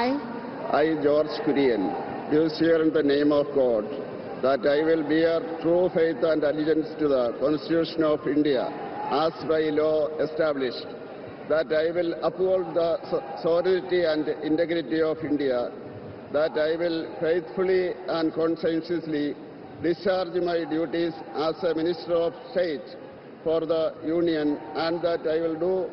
I, George Kurian, do swear in the name of God that I will bear true faith and allegiance to the Constitution of India as by law established, that I will uphold the sovereignty and integrity of India, that I will faithfully and conscientiously discharge my duties as a Minister of State for the Union, and that I will do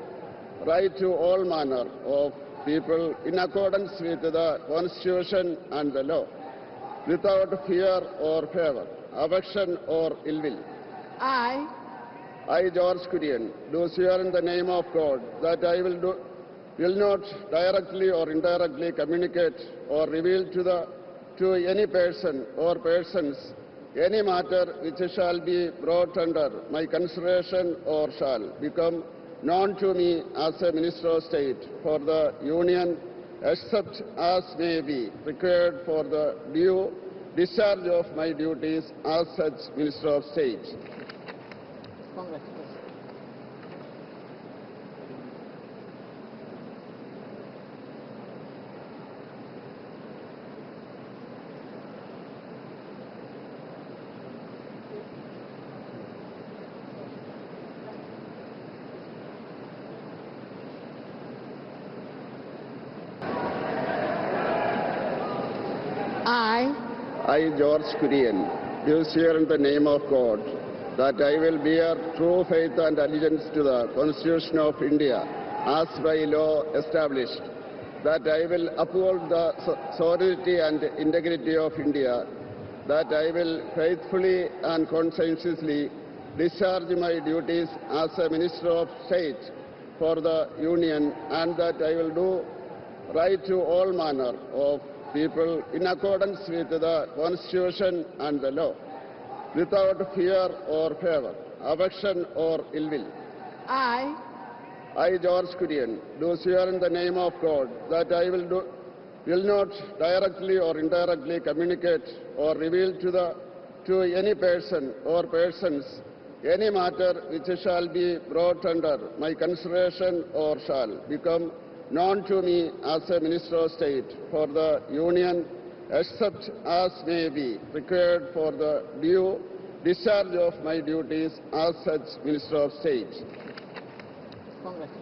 right to all manner of people in accordance with the Constitution and the law, without fear or favor, affection or ill will. I, George Kurian, do swear in the name of God that I will not directly or indirectly communicate or reveal to any person or persons any matter which shall be brought under my consideration or shall become known to me as a Minister of State for the Union, except as may be required for the due discharge of my duties as such Minister of State. Congratulations. I, George Kurian, do swear in the name of God that I will bear true faith and allegiance to the Constitution of India as by law established, that I will uphold the sovereignty and integrity of India, that I will faithfully and conscientiously discharge my duties as a Minister of State for the Union, and that I will do right to all manner of people in accordance with the Constitution and the law, without fear or favor, affection or ill will. I, George Kurian, do swear in the name of God that I will not directly or indirectly communicate or reveal to any person or persons any matter which shall be brought under my consideration or shall become known to me as a Minister of State for the Union, except as may be required for the due discharge of my duties as such Minister of State. Congratulations.